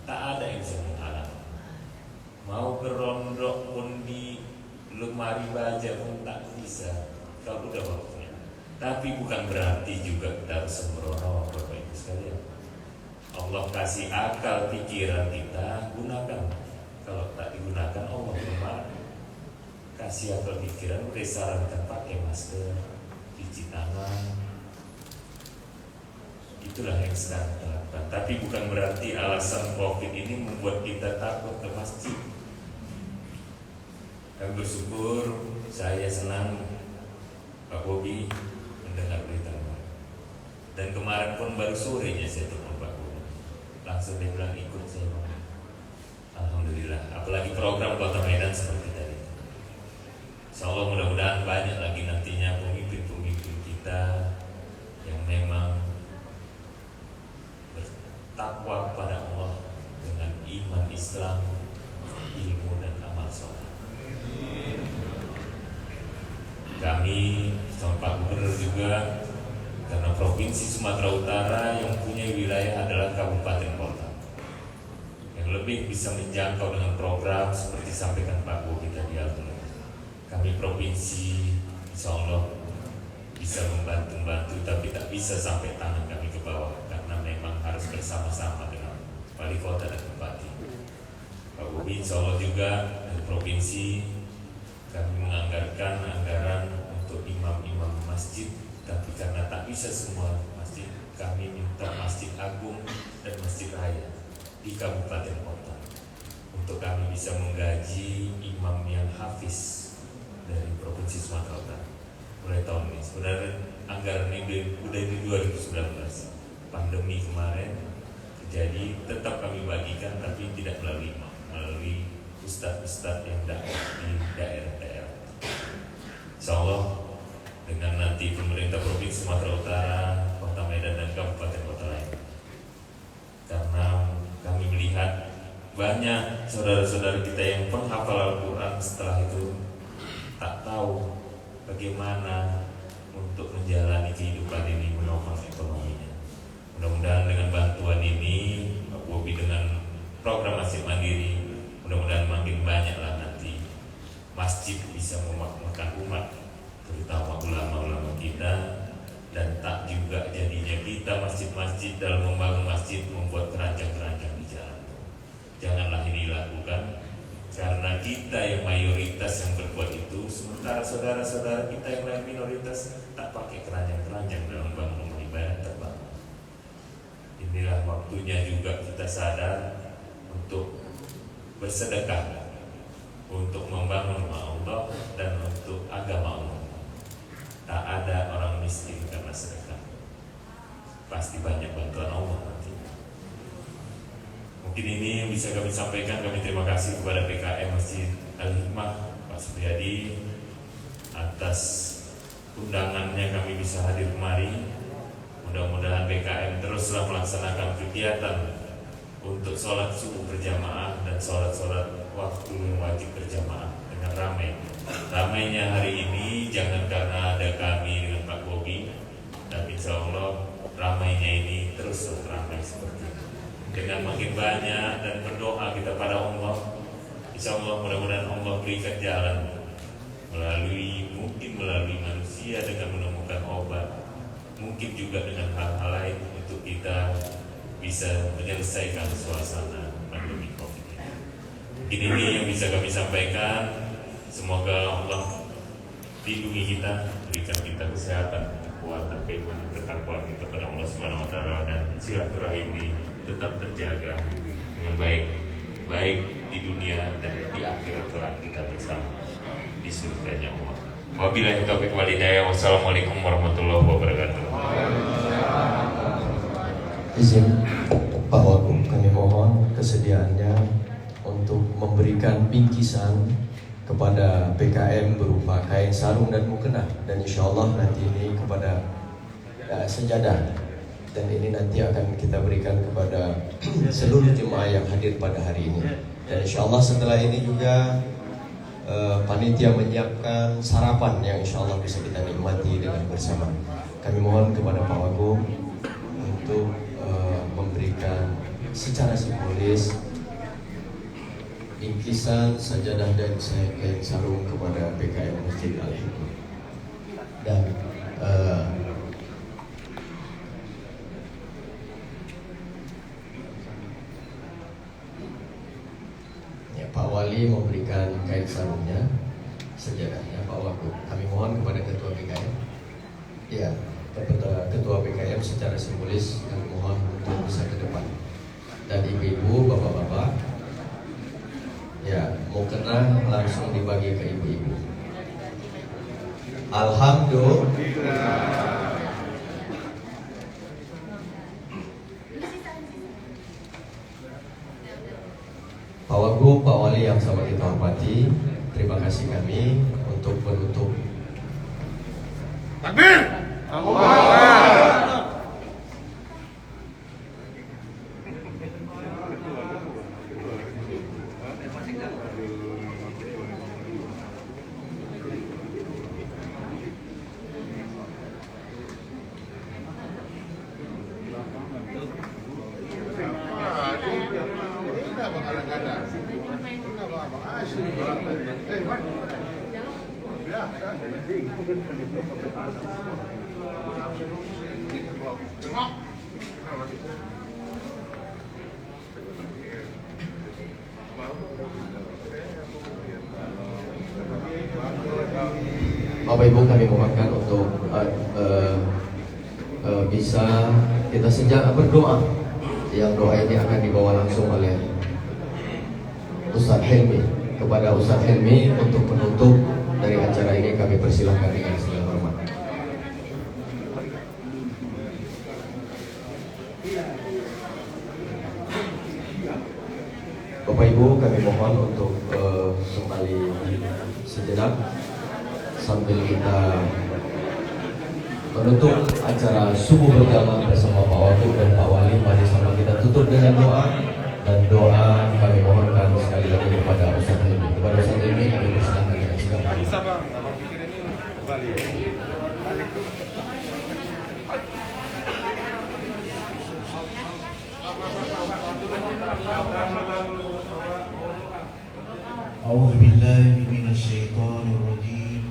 tak ada yang bisa menghalang. Mau berondok pun di lemari baja pun tak bisa kalau udah waktunya. Tapi bukan berarti juga kita harus sembrono, Bapak Ibu sekalian. Allah kasih akal pikiran kita, gunakan. Kalau tak digunakan Allah bermarah. Kasih akal pikiran, udah sarankan pakai masker, cuci tangan. Itulah yang sedang kita lakukan. Tapi bukan berarti alasan Covid ini membuat kita takut ke masjid. Dan bersyukur saya senang Pak Bobi mendengar berita. Dan kemarin pun baru sorenya saya telepon Pak Bobi. Langsung dia bilang ikut saya. Alhamdulillah. Apalagi program Kota Medan seperti tadi. Insyaallah mudah-mudahan banyak lagi nantinya pemimpin-pemimpin kita yang memang bertakwa kepada Allah dengan iman kami sama Pak Gubernur juga, karena Provinsi Sumatera Utara yang punya wilayah adalah kabupaten kota yang lebih bisa menjangkau dengan program seperti sampaikan Pak Bobi tadi. Kami provinsi insya Allah bisa membantu, tapi tak bisa sampai tangan kami ke bawah karena memang harus bersama-sama dengan wali kota dan bupati. Pak Bobi insya Allah juga dari provinsi kami menganggarkan anggaran untuk imam-imam masjid, tapi karena tak bisa semua masjid, kami minta Masjid Agung dan Masjid Raya di kabupaten kota untuk kami bisa menggaji imam yang hafiz dari Provinsi Sumatera Utara mulai tahun ini. Sebenarnya anggaran ini udah di 2019, pandemi kemarin jadi tetap kami bagikan, tapi tidak melalui imam, melalui ustadz-ustadz yang dakwah di daerah-daerah. Insya Allah dengan nanti pemerintah Provinsi Sumatera Utara, Kota Medan dan kabupaten kota lain, karena kami melihat banyak saudara-saudara kita yang penghafal Al-Quran setelah itu tak tahu bagaimana untuk menjalani kehidupan ini, menopang ekonominya. Mudah-mudahan dengan bantuan ini, Pak Bobi dengan program Masjid Mandiri, mudah-mudahan makin banyaklah nanti masjid bisa memakmurkan umat, terutama ulama-ulama kita, dan tak juga jadinya kita masjid-masjid dalam membangun masjid membuat keranjang-keranjang di jalan. Janganlah ini dilakukan, karena kita yang mayoritas yang berbuat itu, sementara saudara-saudara kita yang lain minoritas tak pakai keranjang-keranjang dalam bangun rumah ibadah terbangun. Inilah waktunya juga kita sadar untuk bersedekah, untuk membangun rumah Allah dan untuk agama Allah. Tak ada orang miskin karena sedekah, pasti banyak bantuan Allah nanti. Mungkin ini yang bisa kami sampaikan. Kami terima kasih kepada PKM Masjid Al-Hikmah, Pak Supriyadi, atas undangannya kami bisa hadir kemari. Mudah-mudahan PKM teruslah melaksanakan kegiatan untuk sholat subuh berjamaah dan sholat-sholat waktu yang wajib berjamaah dengan ramai. Ramainya hari ini jangan karena ada kami dengan Pak Bobi, tapi insya Allah ramainya ini teruslah ramai seperti ini. Dengan makin banyak dan berdoa kita pada Allah, insya Allah mudah-mudahan Allah berikan jalan mungkin melalui manusia dengan menemukan obat, mungkin juga dengan hal-hal lain untuk kita bisa menyelesaikan suasana pandemi COVID ini. Ini yang bisa kami sampaikan. Semoga Allah lindungi kita, berikan kita kesehatan, kekuatan, keimanan, ketakwaan kita pada Allah Subhanahu Wa Taala, dan silaturahim ini tetap terjaga dengan baik di dunia dan di akhirat kelak kita bersama di surganya Allah. Wabillahi taufiq wal hidayah. Wassalamualaikum warahmatullahi wabarakatuh. Izin Pak Wagub, kami mohon kesediaannya untuk memberikan bingkisan kepada PKM berupa kain sarung dan mukena, dan insya Allah nanti ini kepada sejadah, dan ini nanti akan kita berikan kepada seluruh jemaah yang hadir pada hari ini. Dan insya Allah setelah ini juga panitia menyiapkan sarapan yang insya Allah bisa kita nikmati dengan bersama. Kami mohon kepada Pak Wagub untuk memberikan secara simbolis bingkisan sajadah dan kain sarung kepada PKM Masjid Al-Hikmah. Dan ya, Pak Wali memberikan kain sarungnya, sajadahnya Pak Wagub. Kami mohon kepada Ketua PKM, ya, Ketua PKM secara simbolis kami mohon untuk bisa ke depan. Dan ibu-ibu, bapak-bapak, ya, mau kena langsung dibagi ke ibu-ibu. Alhamdulillah. Pak Wagub, Pak Wali yang sama kita hormati, terima kasih kami untuk penutup. Takbir! Bapak Ibu, kami mohonkan untuk bisa kita sejak berdoa. Yang doa ini akan dibawa langsung oleh Ustaz Helmi. Kepada Ustaz Helmi untuk menutup dari acara ini, kami persilahkan dengan segala hormat. Bapak Ibu, kami mohon untuk kembali sejenak sambil kita menutup acara subuh berjamaah bersama Pak Wagub dan Pak Wali. Mari sama kita tutup dengan doa, dan doa kami mohonkan sekali lagi kepada Ustaz Helmi. Kepada Ustaz Helmi kami persilakan dengan segala hormat. أعوذ بالله من الشيطان الرجيم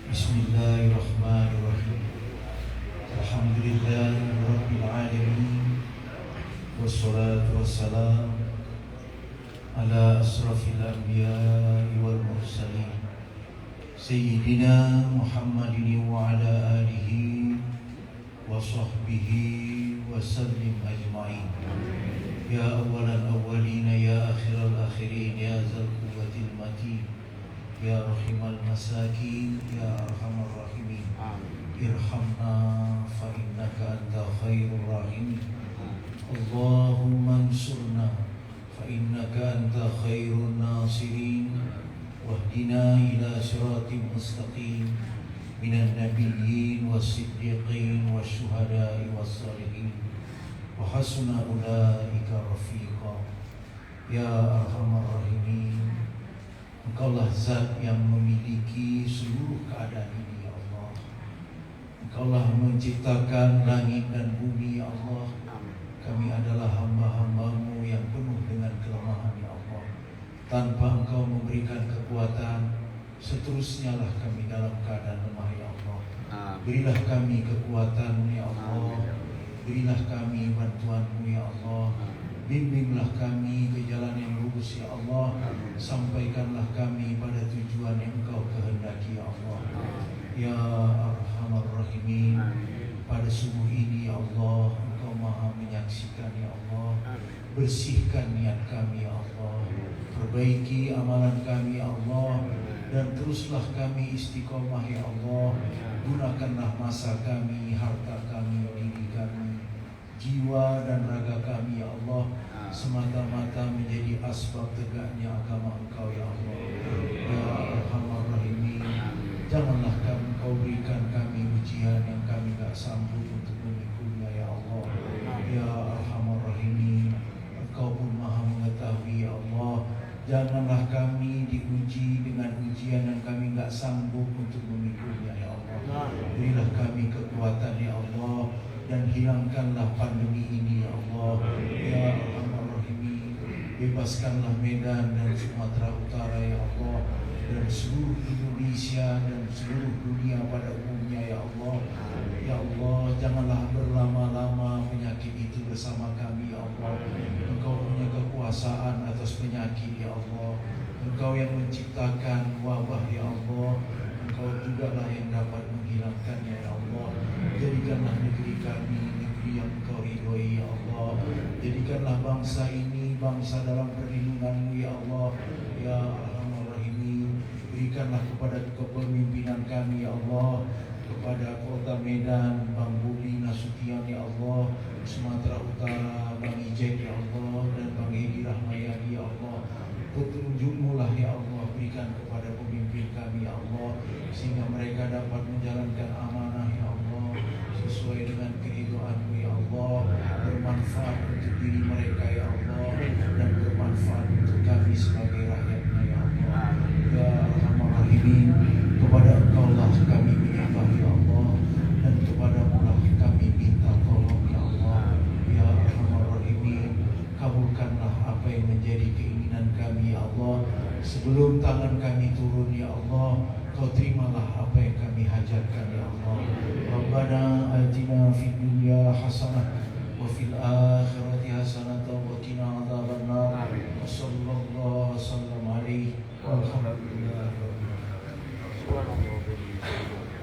بسم الله الرحمن الرحيم الحمد لله رب العالمين والصلاة والسلام على أشرف الأنبياء والمرسلين سيدنا محمد وعلى آله وصحبه وسلم أجمعين. يا أول الأولين يا آخر الآخرين يا ذا القوة المتين يا رحم المساكين يا أرحم الراحمين ارحمنا فإنك أنت خير الراحمين. اللهم انصرنا فإنك أنت خير الناصرين واهدنا إلى صراط مستقيم من النبيين والصديقين والشهداء والصالحين وحسن أولئك رفيقا يا أرحم الراحمين. Engkaulah zat yang memiliki seluruh keadaan ini ya Allah. Engkaulah menciptakan langit dan bumi ya Allah. Kami adalah hamba-hambamu yang penuh dengan kelemahan ya Allah. Tanpa Engkau memberikan kekuatan, seterusnya lah kami dalam keadaan lemah ya Allah. Berilah kami kekuatan ya Allah. Berilah kami bantuan-Mu ya Allah. Bimbinglah kami ke jalan yang lurus ya Allah. Sampaikanlah kami pada tujuan yang Engkau kehendaki ya Allah. Ya Arhamar Rahimin, pada subuh ini ya Allah, Engkau Maha menyaksikan ya Allah. Bersihkan niat kami ya Allah. Perbaiki amalan kami ya Allah. Dan teruslah kami istiqomah ya Allah. Gunakanlah masa kami, harta kami, diri kami, jiwa dan raga kami ya Allah, semata-mata menjadi asbab tegaknya agama Engkau ya Allah. Ya Arhamar Rahimin, janganlah Engkau berikan kami ujian yang kami gak sanggup untuk memikulnya ya Allah. Ya Arhamar Rahimin, Engkau pun Maha mengetahui ya Allah. Janganlah kami diuji dengan ujian yang kami gak sanggup untuk memikulnya ya Allah. Berilah kami kekuatan ya Allah, dan hilangkanlah pandemi ini ya Allah. Ya Arhamar Rahimin, bebaskanlah Medan dan Sumatera Utara ya Allah, dan seluruh Indonesia dan seluruh dunia pada umumnya ya Allah. Ya Allah, janganlah berlama-lama penyakit itu bersama kami ya Allah. Engkau punya kekuasaan atas penyakit ya Allah. Engkau yang menciptakan wabah ya Allah. Engkau jugalah yang dapat menghilangkannya ya Allah. Jadikanlah negeri kami negeri yang Engkau ridhoi ya Allah. Jadikanlah bangsa ini bangsa dalam perlindungan-Mu ya Allah. Ya Arhamar Rahimin, berikanlah kepada kepemimpinan kami ya Allah, kepada Kota Medan, Bang Bobi Nasution ya Allah, Sumatera Utara, Bang Ijek ya Allah, dan Bang Edi Rahmayadi ya Allah. Petunjuk-Mu lah ya Allah, berikan kepada pemimpin kami ya Allah, sehingga mereka dapat menjalankan amanah ya Allah sesuai dengan keridhaan-Mu ya Allah, bermanfaat untuk diri mereka ya Allah, dan bermanfaat untuk kami sebagai rakyatnya ya Allah. Ya Arhamar Rahimin, kepada Engkau lah kami menyembah ya Allah, dan kepada-Mu lah kami minta tolong ya Allah. Ya Arhamar Rahimin, kabulkanlah apa yang menjadi keinginan kami ya Allah, turun ya Allah. Kau terimalah apa yang kami hajarkan ya Allah. Rabbana atina fid dunya hasanah wa fil akhirati hasanah wa qina adzabannar. Wassallallahu wasallam alaihi walhamdulillah.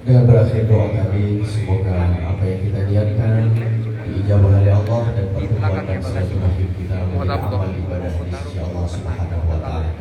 Dengan berakhir doa kami, semoga apa yang kita niatkan diijabah oleh Allah dan pertemuan dan silaturahim kita menjadi amal ibadah di sisi Allah Subhanahu wa taala.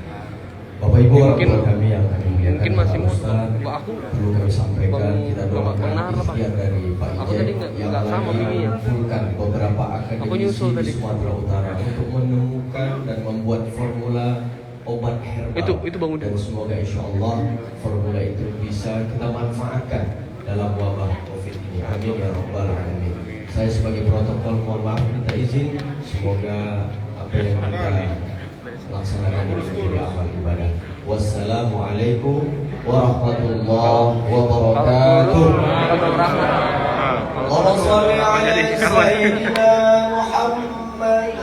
Bapak Ibu orang tua kami yang kami muliakan, Pak Ustaz, perlu kami sampaikan kita doakan ikhtiar dari Pak Ijen yang lagi mengumpulkan beberapa akademisi di Sumatera Utara untuk menemukan dan membuat formula obat herbal dan semoga insya Allah formula itu bisa kita manfaatkan dalam wabah COVID ini. Amin ya rabbal alamin. Saya sebagai protokol mohon maaf minta izin, semoga apa yang kita laksanakan ini menjadi amal ibadah. Wassalamualaikum warahmatullahi wabarakatuh. Allahumma shalli ala sayyidina Muhammad.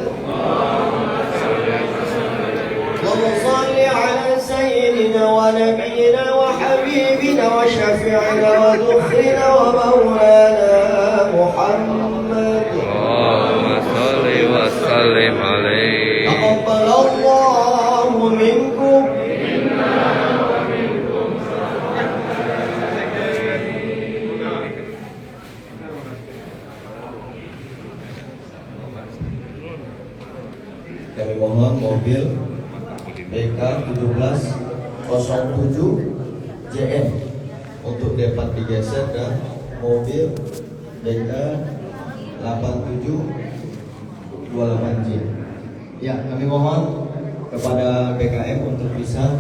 Allahumma shalli ala sayyidina wa nabiyyina wa habibina wa syafi'ina wa dukhrina wa maulana Muhammad. Allahumma shalli wa sallim alaihi. Taqabbalallahu minkum. Kami mohon mobil BK 1707 JN untuk dapat digeser dan mobil BK 8728J. Ya, kami mohon kepada BKM untuk bisa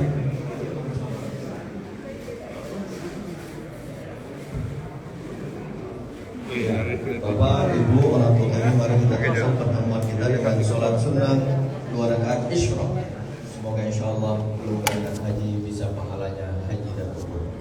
Bapak, Ibu, orang tua kami, mari kita tutup pertemuan kita dengan sholat sunnah 2 rakaat isyraq. Semoga insya Allah haji bisa pahalanya haji dan umroh.